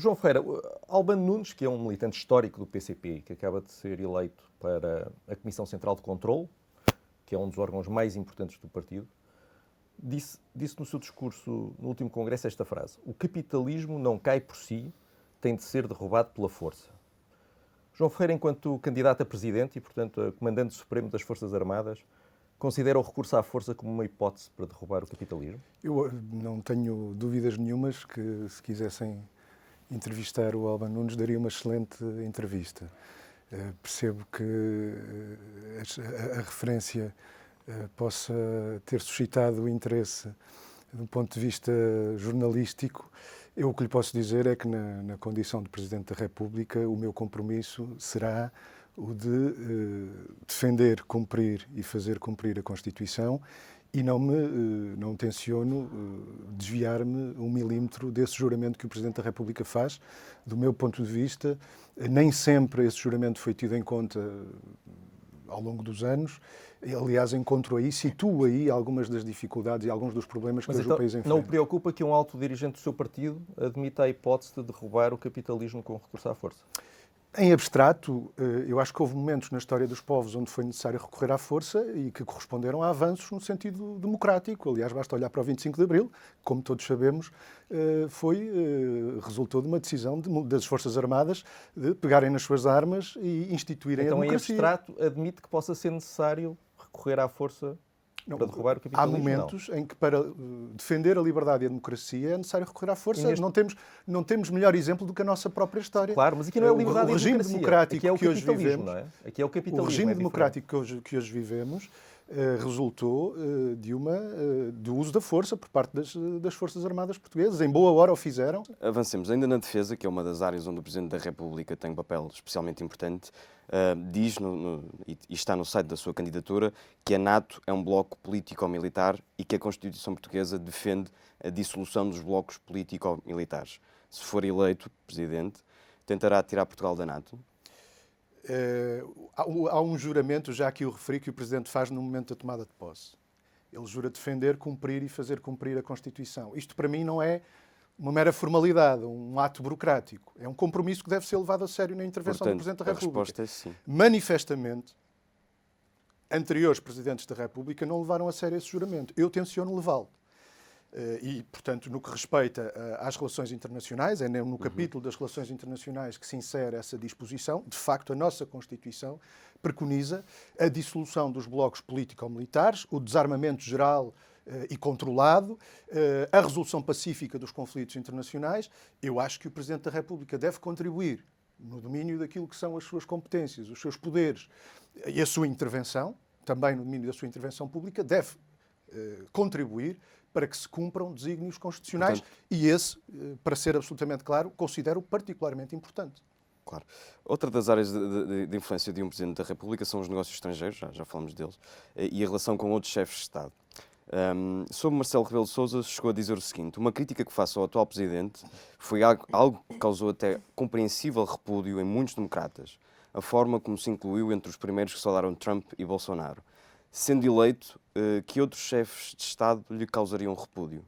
João Ferreira, Albano Nunes, que é um militante histórico do PCP e que acaba de ser eleito para a Comissão Central de Controlo, que é um dos órgãos mais importantes do partido, disse no seu discurso no último congresso esta frase: o capitalismo não cai por si, tem de ser derrubado pela força. João Ferreira, enquanto candidato a presidente e, portanto, a comandante supremo das Forças Armadas, considera o recurso à força como uma hipótese para derrubar o capitalismo? Eu não tenho dúvidas nenhumas que, se quisessem entrevistar o Albano Nunes, daria uma excelente entrevista. Percebo que a referência possa ter suscitado interesse do ponto de vista jornalístico. Eu o que lhe posso dizer é que, na condição de Presidente da República, o meu compromisso será o de defender, cumprir e fazer cumprir a Constituição, e não tenciono desviar-me um milímetro desse juramento que o Presidente da República faz. Do meu ponto de vista, nem sempre esse juramento foi tido em conta ao longo dos anos. Aliás, situo aí algumas das dificuldades e alguns dos problemas que hoje o país enfrenta. Não o preocupa que um alto dirigente do seu partido admita a hipótese de derrubar o capitalismo com recurso à força? Em abstrato, eu acho que houve momentos na história dos povos onde foi necessário recorrer à força e que corresponderam a avanços no sentido democrático. Aliás, basta olhar para o 25 de Abril, como todos sabemos, resultou de uma decisão das Forças Armadas de pegarem nas suas armas e instituírem a democracia. Então, em abstrato, admite que possa ser necessário recorrer à força para derrubar o capitalismo? Há momentos em que, para defender a liberdade e a democracia, é necessário recorrer à força. Não temos melhor exemplo do que a nossa própria história. Claro, mas aqui não é a liberdade e a democracia. O regime democrático que hoje vivemos, não é? Aqui é o capitalismo. O regime democrático que hoje vivemos resultou do uso da força por parte das Forças Armadas portuguesas. Em boa hora o fizeram. Avancemos ainda na defesa, que é uma das áreas onde o Presidente da República tem um papel especialmente importante. Diz, e está no site da sua candidatura, que a NATO é um bloco político-militar e que a Constituição Portuguesa defende a dissolução dos blocos político-militares. Se for eleito Presidente, tentará tirar Portugal da NATO? Há um juramento, já aqui o referi, que o Presidente faz no momento da tomada de posse. Ele jura defender, cumprir e fazer cumprir a Constituição. Isto, para mim, não é uma mera formalidade, um ato burocrático. É um compromisso que deve ser levado a sério na intervenção do Presidente da República. A resposta é sim. Manifestamente, anteriores Presidentes da República não levaram a sério esse juramento. Eu tenciono levá-lo. E, portanto, no que respeita às relações internacionais, é no capítulo das relações internacionais que se insere essa disposição. De facto, a nossa Constituição preconiza a dissolução dos blocos político-militares, o desarmamento geral e controlado, a resolução pacífica dos conflitos internacionais. Eu acho que o Presidente da República deve contribuir no domínio daquilo que são as suas competências, os seus poderes e a sua intervenção, também no domínio da sua intervenção pública, deve contribuir para que se cumpram desígnios constitucionais. Portanto, e esse, para ser absolutamente claro, considero particularmente importante. Claro. Outra das áreas de influência de um Presidente da República são os negócios estrangeiros, já falamos deles, e a relação com outros chefes de Estado. Sobre Marcelo Rebelo de Sousa, chegou a dizer o seguinte: uma crítica que faço ao atual Presidente foi algo que causou até compreensível repúdio em muitos democratas, a forma como se incluiu entre os primeiros que saudaram Trump e Bolsonaro. Sendo eleito, que outros chefes de Estado lhe causariam repúdio?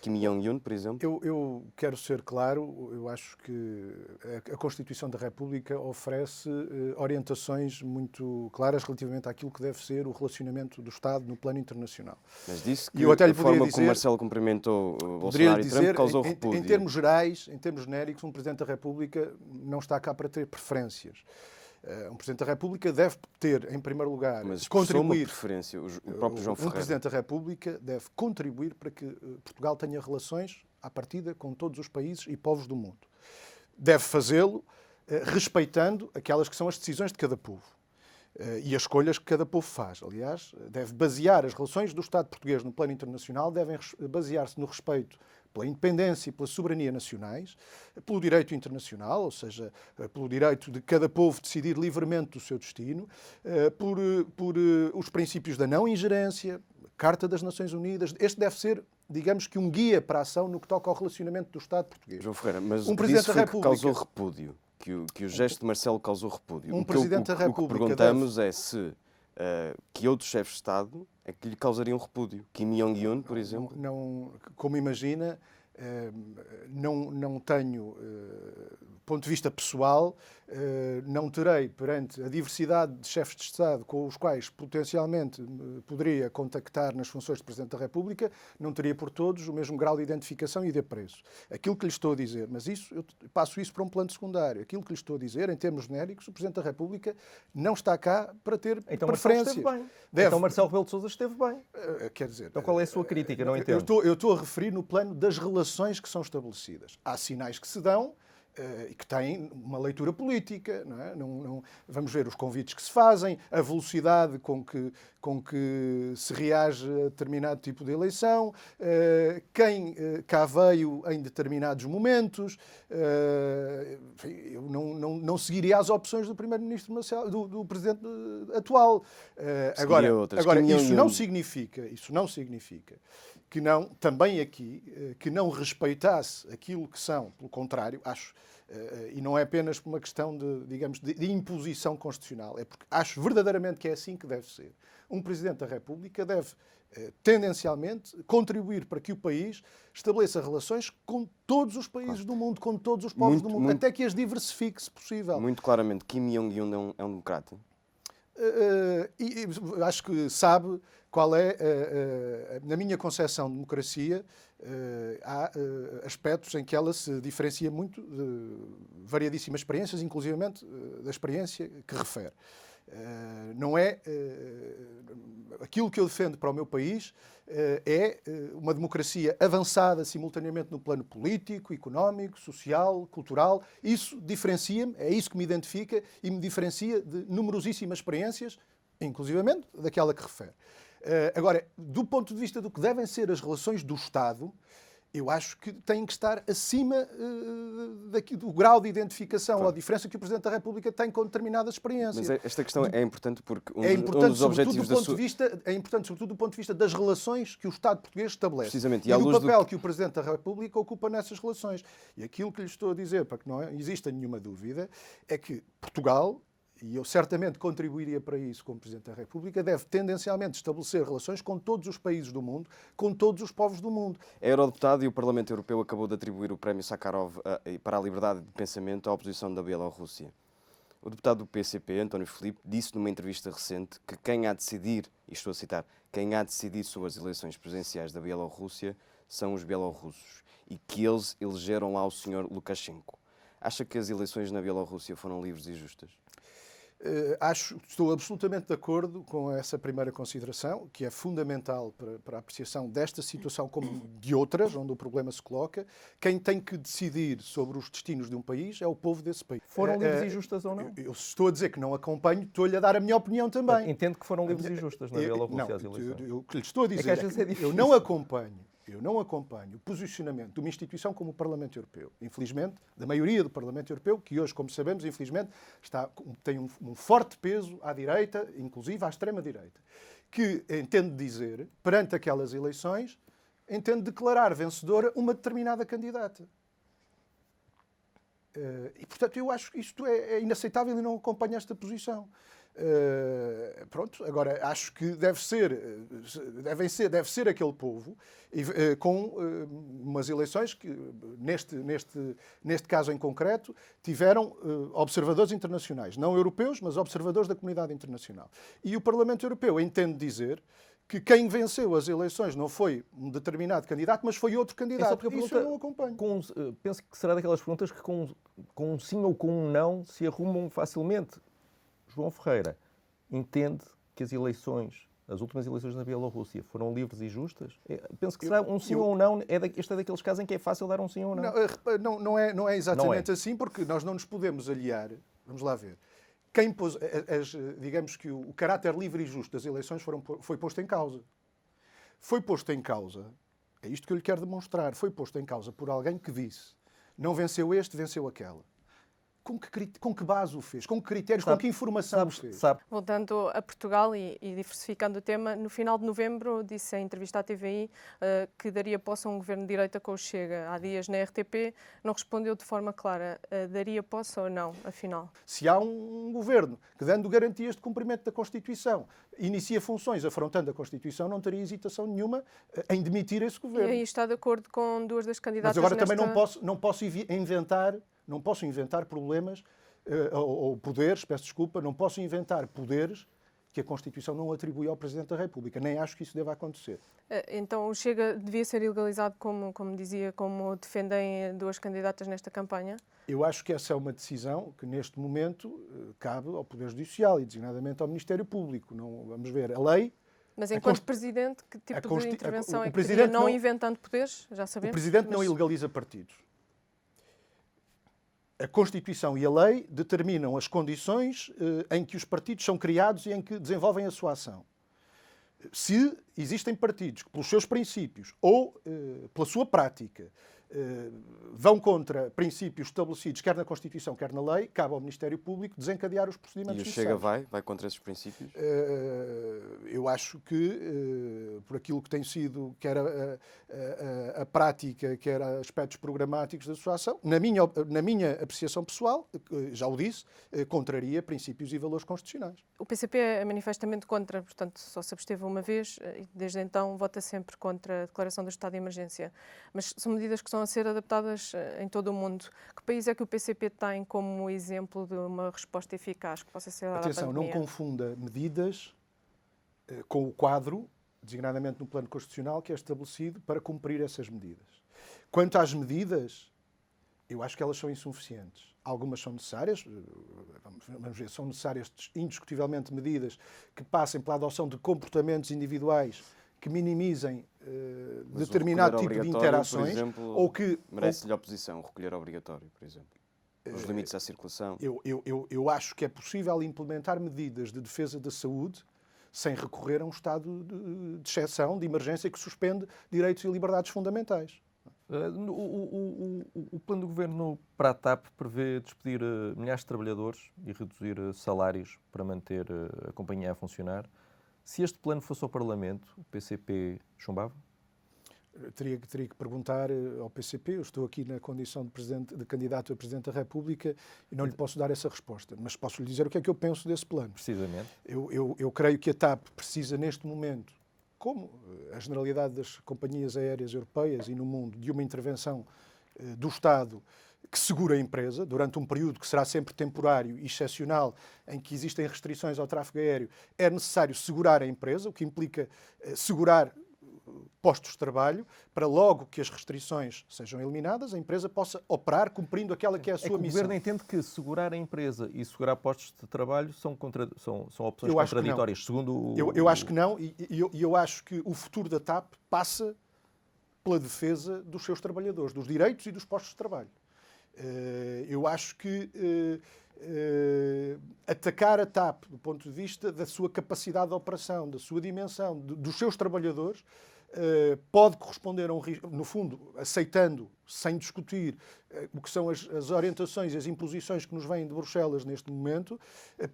Kim Jong-un, por exemplo? Eu quero ser claro, eu acho que a Constituição da República oferece orientações muito claras relativamente àquilo que deve ser o relacionamento do Estado no plano internacional. Mas disse que a forma como Marcelo cumprimentou Bolsonaro e Trump causou repúdio. Em termos gerais, em termos genéricos, um Presidente da República não está cá para ter preferências. Um Presidente da República deve ter, em primeiro lugar, contribuir. Uma preferência, o próprio João Ferreira. Um Presidente da República deve contribuir para que Portugal tenha relações, à partida, com todos os países e povos do mundo. Deve fazê-lo respeitando aquelas que são as decisões de cada povo e as escolhas que cada povo faz. Aliás, deve basear as relações do Estado português no plano internacional, devem basear-se no respeito pela independência e pela soberania nacionais, pelo direito internacional, ou seja, pelo direito de cada povo decidir livremente do seu destino, por os princípios da não ingerência, Carta das Nações Unidas. Este deve ser, digamos que, um guia para a ação no que toca ao relacionamento do Estado português. João Ferreira, mas o Presidente da República causou repúdio, que o gesto de Marcelo causou repúdio. Um Presidente da República. O que perguntamos é se que outros chefes de Estado é que lhe causariam repúdio. Kim Jong-un, por exemplo? Não, como imagina, Não tenho, do ponto de vista pessoal, não terei, perante a diversidade de chefes de Estado com os quais potencialmente poderia contactar nas funções de Presidente da República, não teria por todos o mesmo grau de identificação e de apreço. Aquilo que lhe estou a dizer, mas eu passo isso para um plano secundário, aquilo que lhe estou a dizer, em termos genéricos, o Presidente da República não está cá para ter preferências. Então Marcelo Rebelo de Sousa esteve bem. Quer dizer, então qual é a sua crítica? Não entendo. Eu estou a referir no plano das relações que são estabelecidas. Há sinais que se dão e que têm uma leitura política. Não é? Vamos ver os convites que se fazem, a velocidade com que se reage a determinado tipo de eleição, quem cá veio em determinados momentos. Eu não seguiria as opções do Primeiro-Ministro do Presidente atual. Agora isso não significa que também aqui, que não respeitasse aquilo que são, pelo contrário, acho, e não é apenas por uma questão de imposição constitucional, é porque acho verdadeiramente que é assim que deve ser. Um Presidente da República deve, tendencialmente, contribuir para que o país estabeleça relações com todos os países do mundo, com todos os povos do mundo, até que as diversifique, se possível. Muito claramente, Kim Jong-un é um democrata? Acho que sabe qual é, na minha concepção de democracia, há aspectos em que ela se diferencia muito de variadíssimas experiências, inclusivamente da experiência que refere. Não é aquilo que eu defendo para o meu país é uma democracia avançada simultaneamente no plano político, económico, social, cultural. Isso diferencia-me, é isso que me identifica e me diferencia de numerosíssimas experiências, inclusivamente daquela que refere. Agora, do ponto de vista do que devem ser as relações do Estado, eu acho que têm que estar acima do grau de identificação ou diferença que o Presidente da República tem com determinadas experiências. Mas esta questão é importante porque um dos objetivos é importante, sobretudo do ponto de vista das relações que o Estado português estabelece. Precisamente. E do papel que o Presidente da República ocupa nessas relações. E aquilo que lhe estou a dizer, para que não exista nenhuma dúvida, é que Portugal, e eu certamente contribuiria para isso como Presidente da República, deve tendencialmente estabelecer relações com todos os países do mundo, com todos os povos do mundo. A eurodeputado e o Parlamento Europeu acabou de atribuir o prémio Sakharov para a liberdade de pensamento à oposição da Bielorrússia. O deputado do PCP, António Filipe, disse numa entrevista recente que quem há de decidir, e estou a citar, quem há de decidir sobre as eleições presidenciais da Bielorrússia são os bielorrussos e que eles elegeram lá o Sr. Lukashenko. Acha que as eleições na Bielorrússia foram livres e justas? Estou absolutamente de acordo com essa primeira consideração, que é fundamental para a apreciação desta situação como de outras, onde o problema se coloca. Quem tem que decidir sobre os destinos de um país é o povo desse país. Foram livres e justas ou não? Eu estou a dizer que não acompanho, estou-lhe a dar a minha opinião também. Entendo que foram livres e justas na Bielorrússia as eleições. O que lhe estou a dizer é que eu não acompanho o posicionamento de uma instituição como o Parlamento Europeu. Infelizmente, da maioria do Parlamento Europeu, que hoje, como sabemos, infelizmente, tem um forte peso à direita, inclusive à extrema-direita, que entende dizer, perante aquelas eleições, entende declarar vencedora uma determinada candidata. E, portanto, eu acho que isto é inaceitável e não acompanho esta posição. Agora acho que deve ser aquele povo com umas eleições que, neste caso em concreto, tiveram observadores internacionais, não europeus, mas observadores da comunidade internacional. E o Parlamento Europeu entende dizer que quem venceu as eleições não foi um determinado candidato, mas foi outro candidato. Isso eu não acompanho. Penso que será daquelas perguntas que com um sim ou com um não se arrumam facilmente. João Ferreira entende que as últimas eleições na Bielorrússia foram livres e justas? Penso que será um sim ou um não. Este é daqueles casos em que é fácil dar um sim ou um não. Não é exatamente assim, porque nós não nos podemos aliar. Vamos lá ver. Quem pôs, digamos que o caráter livre e justo das eleições foi posto em causa. Foi posto em causa, é isto que eu lhe quero demonstrar, foi posto em causa por alguém que disse: não venceu este, venceu aquela. com que base o fez? Com que critérios? Com que informação o fez? Voltando a Portugal e diversificando o tema, no final de novembro disse em entrevista à TVI que daria posse a um governo de direita com o Chega. Há dias na RTP não respondeu de forma clara. Daria posse ou não, afinal? Se há um governo que, dando garantias de cumprimento da Constituição, inicia funções afrontando a Constituição, não teria hesitação nenhuma em demitir esse governo. E aí está de acordo com duas das candidatas. Mas agora também não posso inventar problemas ou poderes, peço desculpa, não posso inventar poderes que a Constituição não atribui ao Presidente da República. Nem acho que isso deva acontecer. Então o Chega devia ser ilegalizado, como dizia, como defendem duas candidatas nesta campanha? Eu acho que essa é uma decisão que, neste momento, cabe ao Poder Judicial e, designadamente, ao Ministério Público. Não, vamos ver, a lei... Mas enquanto Presidente, que tipo de intervenção é que teria, não inventando poderes? Já sabemos. O Presidente não ilegaliza partidos. A Constituição e a lei determinam as condições em que os partidos são criados e em que desenvolvem a sua ação. Se existem partidos que, pelos seus princípios ou pela sua prática, vão contra princípios estabelecidos quer na Constituição, quer na lei, cabe ao Ministério Público desencadear os procedimentos necessários. E o Chega vai contra esses princípios? Eu acho que, por aquilo que tem sido, quer a prática, quer aspectos programáticos da sua ação, na minha apreciação pessoal, já o disse, contraria princípios e valores constitucionais. O PCP é manifestamente contra, portanto, só se absteve uma vez e desde então vota sempre contra a declaração do estado de emergência. Mas são medidas que estão a ser adaptadas em todo o mundo. Que país é que o PCP tem como exemplo de uma resposta eficaz que possa ser dada à pandemia? Atenção, não confunda medidas com o quadro, designadamente no plano constitucional, que é estabelecido para cumprir essas medidas. Quanto às medidas, eu acho que elas são insuficientes. Algumas são necessárias, vamos ver, são necessárias indiscutivelmente medidas que passem pela adoção de comportamentos individuais que minimizem determinado tipo de interações, por exemplo, ou que merece-lhe oposição, recolher obrigatório, por exemplo. Os limites à circulação. Eu acho que é possível implementar medidas de defesa da saúde sem recorrer a um estado de exceção, de emergência, que suspende direitos e liberdades fundamentais. O plano do governo para a TAP prevê despedir milhares de trabalhadores e reduzir salários para manter a companhia a funcionar. Se este plano fosse ao Parlamento, o PCP chumbava? Teria que perguntar ao PCP. Eu estou aqui na condição de candidato a Presidente da República e não lhe posso dar essa resposta, mas posso lhe dizer o que é que eu penso desse plano. Precisamente. Eu creio que a TAP precisa, neste momento, como a generalidade das companhias aéreas europeias e no mundo, de uma intervenção do Estado que segura a empresa durante um período que será sempre temporário e excepcional, em que existem restrições ao tráfego aéreo. É necessário segurar a empresa, o que implica segurar postos de trabalho, para logo que as restrições sejam eliminadas, a empresa possa operar cumprindo aquela que é a sua missão. O Governo entende que segurar a empresa e segurar postos de trabalho são opções contraditórias, segundo eu acho que não, e eu acho que o futuro da TAP passa pela defesa dos seus trabalhadores, dos direitos e dos postos de trabalho. Eu acho que atacar a TAP do ponto de vista da sua capacidade de operação, da sua dimensão, dos seus trabalhadores, pode corresponder a um risco, no fundo, aceitando, sem discutir, o que são as orientações e as imposições que nos vêm de Bruxelas neste momento,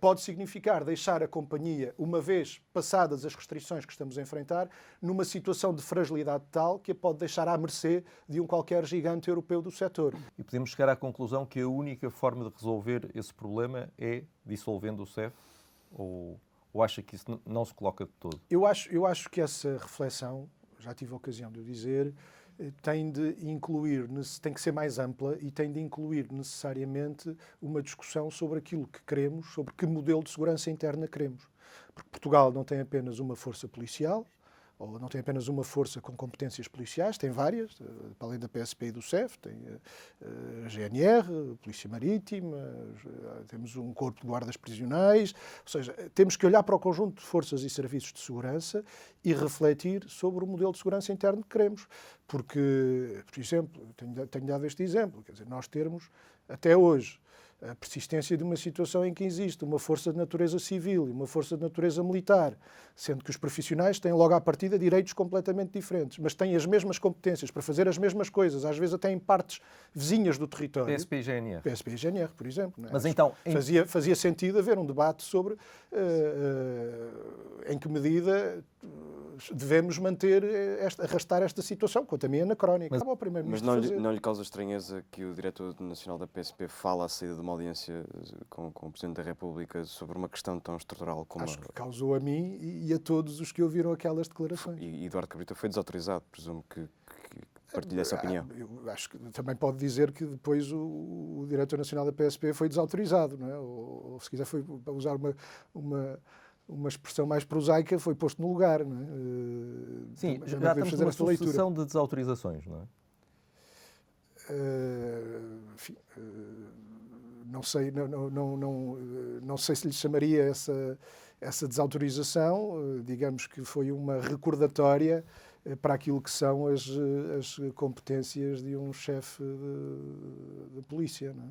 pode significar deixar a companhia, uma vez passadas as restrições que estamos a enfrentar, numa situação de fragilidade tal que a pode deixar à mercê de um qualquer gigante europeu do setor. E podemos chegar à conclusão que a única forma de resolver esse problema é dissolvendo o CEF? Ou acha que isso não se coloca de todo? Eu acho que essa reflexão, já tive a ocasião de o dizer, tem que ser mais ampla e tem de incluir necessariamente uma discussão sobre aquilo que queremos, sobre que modelo de segurança interna queremos. Porque Portugal não tem apenas uma força policial, ou não tem apenas uma força com competências policiais, tem várias, para além da PSP e do CEF, tem a GNR, a Polícia Marítima, temos um corpo de guardas prisionais, ou seja, temos que olhar para o conjunto de forças e serviços de segurança e refletir sobre o modelo de segurança interno que queremos. Porque, por exemplo, tenho dado este exemplo, quer dizer, nós termos, até hoje, a persistência de uma situação em que existe uma força de natureza civil e uma força de natureza militar, sendo que os profissionais têm logo à partida direitos completamente diferentes, mas têm as mesmas competências para fazer as mesmas coisas, às vezes até em partes vizinhas do território. PSP e GNR. PSP e GNR, por exemplo. Não é? Mas então, fazia sentido haver um debate sobre em que medida devemos arrastar esta situação, quanto a mim é anacrónica. Mas não lhe causa estranheza que o diretor nacional da PSP fala à saída de uma audiência com o Presidente da República sobre uma questão tão estrutural como... Acho que causou a mim e a todos os que ouviram aquelas declarações. E Eduardo Cabrita foi desautorizado, presumo que partilha essa opinião. Eu acho que também pode dizer que depois o diretor nacional da PSP foi desautorizado, não é? Ou se quiser, foi para usar uma expressão mais prosaica, foi posto no lugar, não é? Sim, já estamos numa sucessão de desautorizações, não é? Enfim, não sei se lhe chamaria essa desautorização, digamos que foi uma recordatória para aquilo que são as competências de um chefe de polícia, não é?